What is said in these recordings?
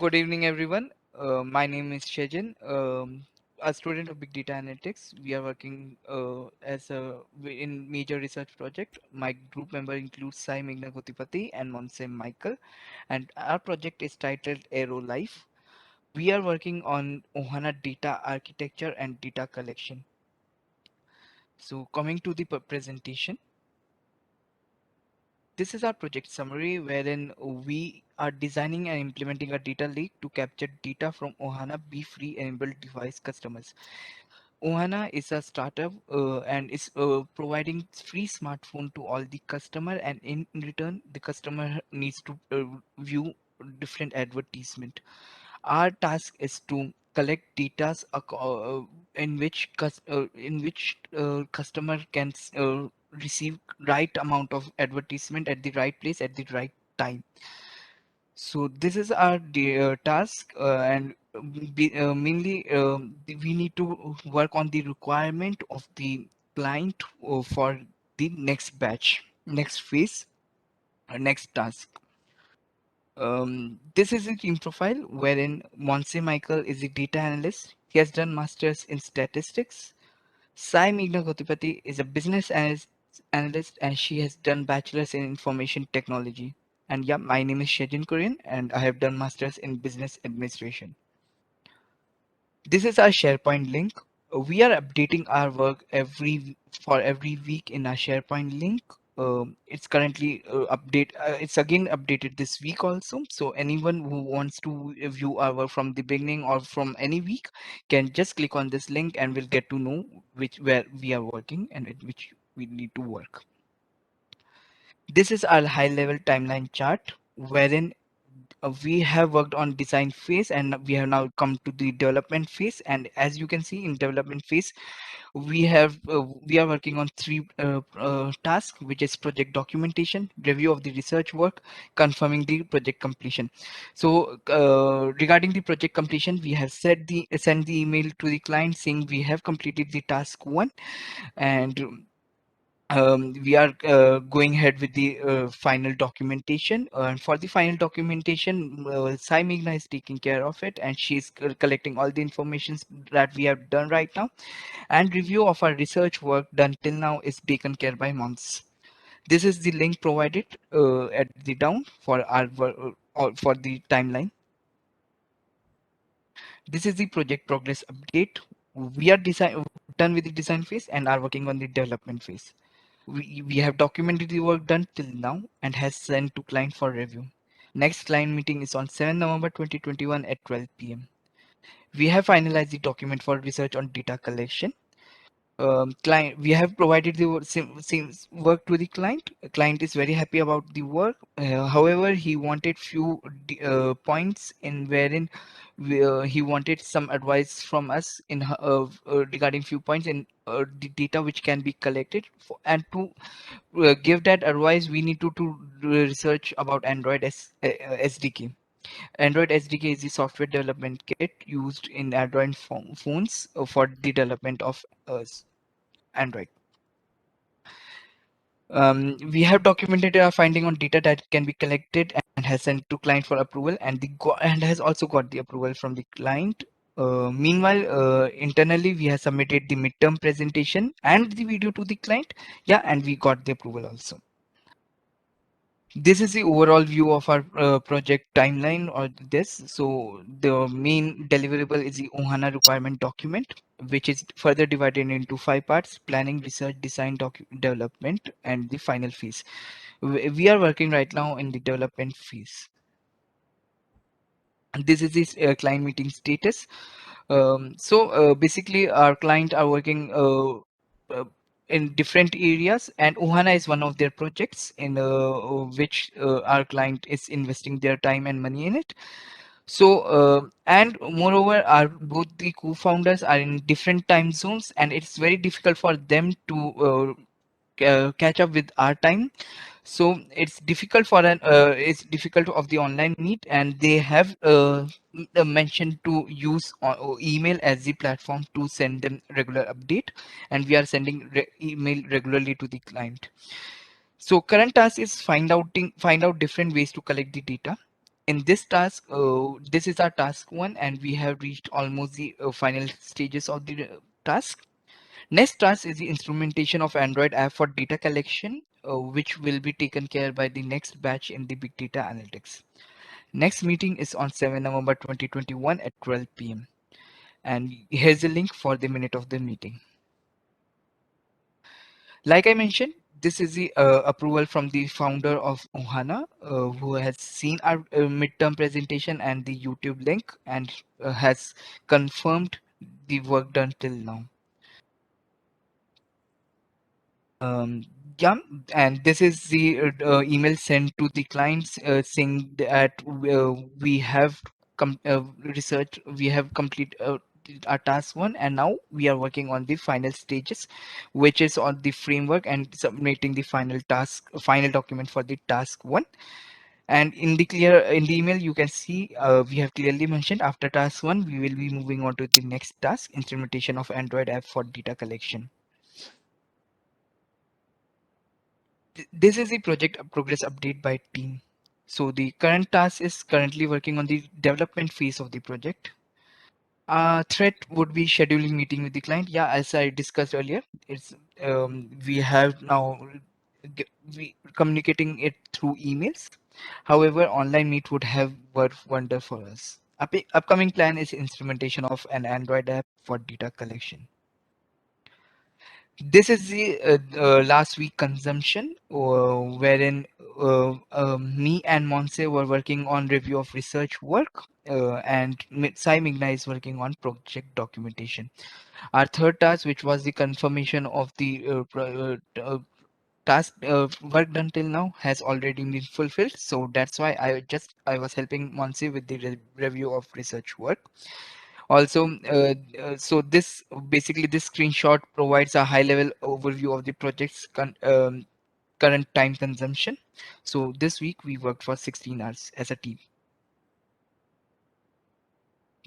Good evening, everyone. My name is Shejan, a student of Big Data Analytics. We are working in major research project. My group member includes Sai Meghna Gotipati and Monsem Michael, and our project is titled Aero Life. We are working on Ohana data architecture and data collection. So, coming to the presentation. This is our project summary wherein we are designing and implementing a data lake to capture data from Ohana Be Free enabled device customers. Ohana is a startup and is providing free smartphone to all the customer, and in return the customer needs to view different advertisement. Our task is to collect data in which customer can receive right amount of advertisement at the right place at the right time. So this is our task, and mainly we need to work on the requirement of the client for the next batch, next phase, next task. This is a team profile wherein Monse Michael is a data analyst. He has done masters in statistics. Sai Meghna Gotipati is a analyst and she has done bachelor's in information technology. And yeah, my name is Shejin Korean and I have done masters in business administration. This is our SharePoint link. We are updating our work for every week in our SharePoint link. It's currently update. It's again updated this week also. So anyone who wants to view our work from the beginning or from any week can just click on this link and will get to know where we are working and at which we need to work. This is our high level timeline chart wherein we have worked on design phase and we have now come to the development phase, and as you can see in development phase we are working on three tasks, which is project documentation, review of the research work, confirming the project completion. So regarding the project completion, we have sent the email to the client saying we have completed the task one, and we are going ahead with the final documentation. And for the final documentation, Sai Meghna is taking care of it, and she's collecting all the informations that we have done right now. And review of our research work done till now is taken care by Mons. This is the link provided at the down for or for the timeline. This is the project progress update. We are done with the design phase and are working on the development phase. We have documented the work done till now and has sent to client for review. Next client meeting is on 7 November 2021 at 12 p.m. We have finalized the document for research on data collection. Client, we have provided the same work to the client. Client is very happy about the work. However, he wanted few points in wherein he wanted some advice from us in regarding few points in the data which can be collected and to give that advice we need to research about SDK. Android SDK is the software development kit used in Android phones for the development of Android. We have documented our finding on data that can be collected and has sent to client for approval, and and has also got the approval from the client. Meanwhile, internally we have submitted the midterm presentation and the video to the client. Yeah, and we got the approval also. This is the overall view of our project timeline or this. So the main deliverable is the Ohana requirement document, which is further divided into five parts: planning, research, design, development, and the final phase. We are working right now in the development phase. And this is the client meeting status. Basically, our client are working in different areas, and Ohana is one of their projects in which our client is investing their time and money in it. So, and moreover, our both the co-founders are in different time zones, and it's very difficult for them to catch up with our time. So it's difficult of the online meet, and they have mentioned to use email as the platform to send them regular update, and we are sending email regularly to the client. So current task is find out different ways to collect the data, In this task, this is our task one, and we have reached almost the final stages of the task. Next task is the instrumentation of Android app for data collection, which will be taken care by the next batch in the big data analytics. Next meeting is on 7 November 2021 at 12 p.m. And here's a link for the minute of the meeting. Like I mentioned, this is the approval from the founder of Ohana, who has seen our midterm presentation and the YouTube link, and has confirmed the work done till now. Um, yeah, and this is the email sent to the clients saying that we have research, we have complete our task one, and now we are working on the final stages, which is on the framework and submitting the final document for the task one. And in the email, you can see we have clearly mentioned after task one, we will be moving on to the next task, implementation of Android app for data collection. This is the project progress update by team. So the current task is currently working on the development phase of the project. Threat would be scheduling meeting with the client. Yeah, as I discussed earlier, it's we have now we communicating it through emails. However, online meet would have worked wonder for us. Upcoming plan is instrumentation of an Android app for data collection. This is the last week consumption, wherein me and Monse were working on review of research work, and Sai Migna is working on project documentation. Our third task, which was the confirmation of the task work done till now, has already been fulfilled. So that's why I was helping Monse with the review of research work. Also, so this basically this screenshot provides a high level overview of the project's current time consumption. So this week we worked for 16 hours as a team.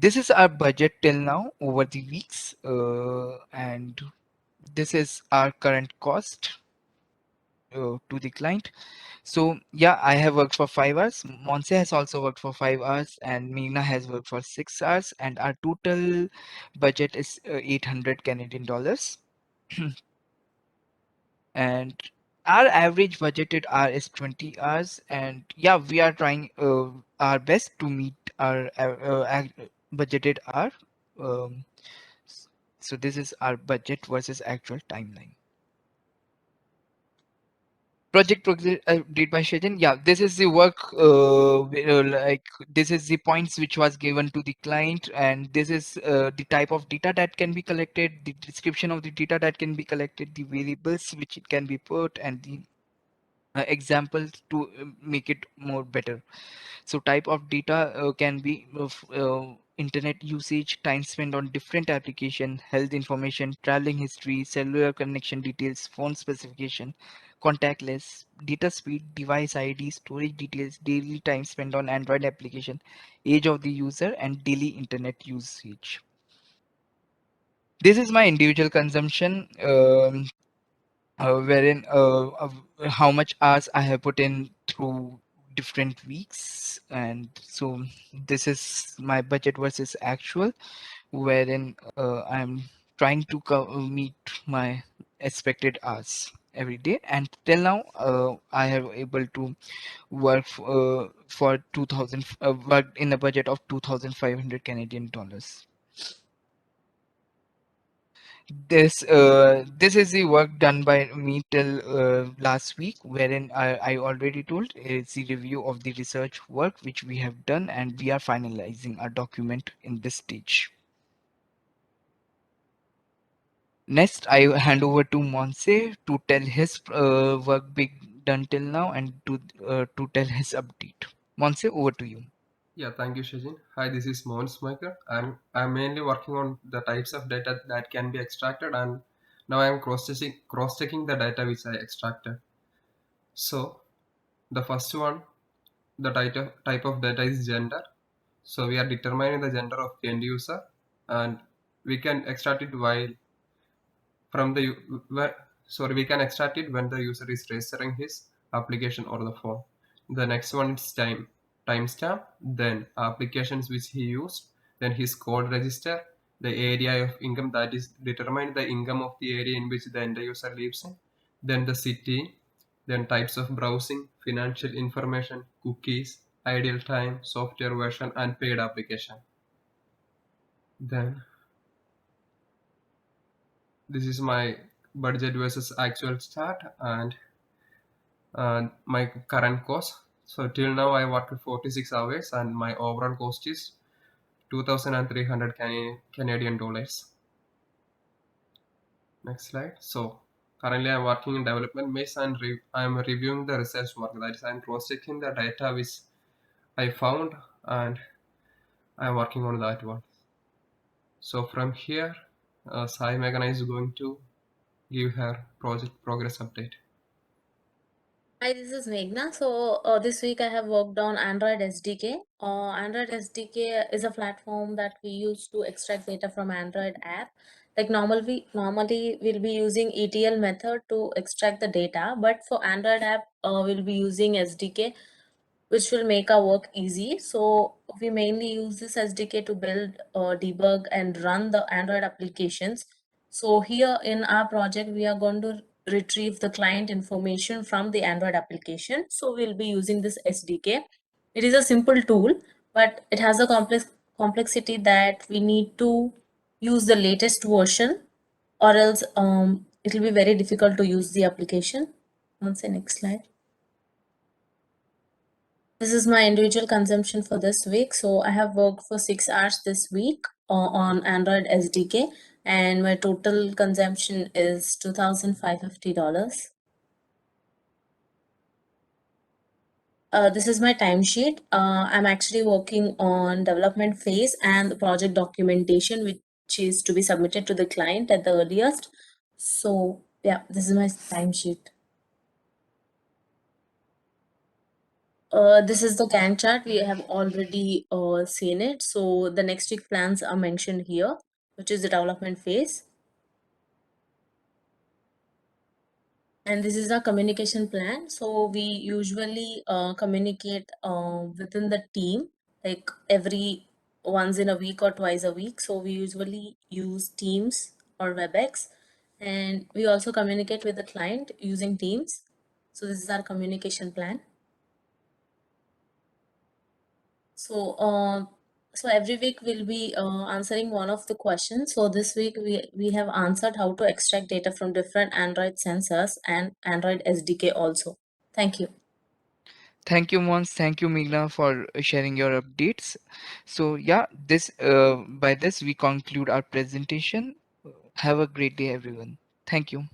This is our budget till now over the weeks, and this is our current cost to the client. So yeah, I have worked for 5 hours. Monse has also worked for 5 hours, and Meena has worked for 6 hours. And our total budget is 800 Canadian dollars. And our average budgeted hour is 20 hours. And yeah, we are trying our best to meet our budgeted hour. Um, so this is our budget versus actual timeline. Project progress did by Shajan. Yeah, this is the work. Like this is the points which was given to the client, and this is the type of data that can be collected, the description of the data that can be collected, the variables which it can be put, and the examples to make it more better. So type of data can be of internet usage, time spent on different application, health information, traveling history, cellular connection details, phone specification, contact list, data speed, device ID, storage details, daily time spent on Android application, age of the user, and daily internet usage. This is my individual consumption. Wherein how much hours I have put in through different weeks, and so this is my budget versus actual, wherein I'm trying to meet my expected hours every day, and till now I have able to work for 2000 worked in a budget of 2,500 Canadian dollars. This is the work done by me till last week, wherein I already told it's the review of the research work which we have done, and we are finalizing our document in this stage. Next, I hand over to Monse to tell his work big done till now, and to tell his update. Monse, over to you. Yeah, thank you, Shajin. Hi, this is Mohn Smaker. I'm mainly working on the types of data that can be extracted, and now I'm cross checking the data which I extracted. So the first one, the type of data is gender. So we are determining the gender of end user, and we can extract it while from the sorry, we can extract it when the user is registering his application or the phone. The next one is time. timestamp, then applications which he used, then his code register, the area of income, that is determine the income of the area in which the end user lives in, then the city, then types of browsing, financial information, cookies, ideal time, software version, and paid application. Then this is my budget versus actual chart and my current cost. So till now I worked 46 hours and my overall cost is 2,300 Canadian dollars. Next slide. So currently I'm working in development phase and I'm reviewing the research work. That is, I'm cross-checking the data which I found and I'm working on that one. So from here, Sai Meghana is going to give her project progress update. Hi, this is Meghna. So this week I have worked on Android SDK. Android SDK is a platform that we use to extract data from Android app. Like normally we'll be using ETL method to extract the data, but for Android app we'll be using SDK, which will make our work easy. So we mainly use this SDK to build, debug, and run the Android applications. So here in our project, we are going to retrieve the client information from the Android application. So we'll be using this SDK. It is a simple tool, but it has a complexity that we need to use the latest version, or else it will be very difficult to use the application. On the next slide. This is my individual consumption for this week. So I have worked for 6 hours this week on Android SDK, and my total consumption is $2,550. This is my timesheet. I'm actually working on development phase and the project documentation, which is to be submitted to the client at the earliest. So yeah, this is my timesheet. This is the Gantt chart. We have already seen it. So the next week plans are mentioned here, which is the development phase. And this is our communication plan. So we usually communicate within the team, like every once in a week or twice a week. So we usually use Teams or WebEx. And we also communicate with the client using Teams. So this is our communication plan. So, so every week we'll be answering one of the questions. So this week we have answered how to extract data from different Android sensors and Android SDK also. Thank you. Thank you, Mons. Thank you, Meghna, for sharing your updates. So yeah, this by this we conclude our presentation. Have a great day, everyone. Thank you.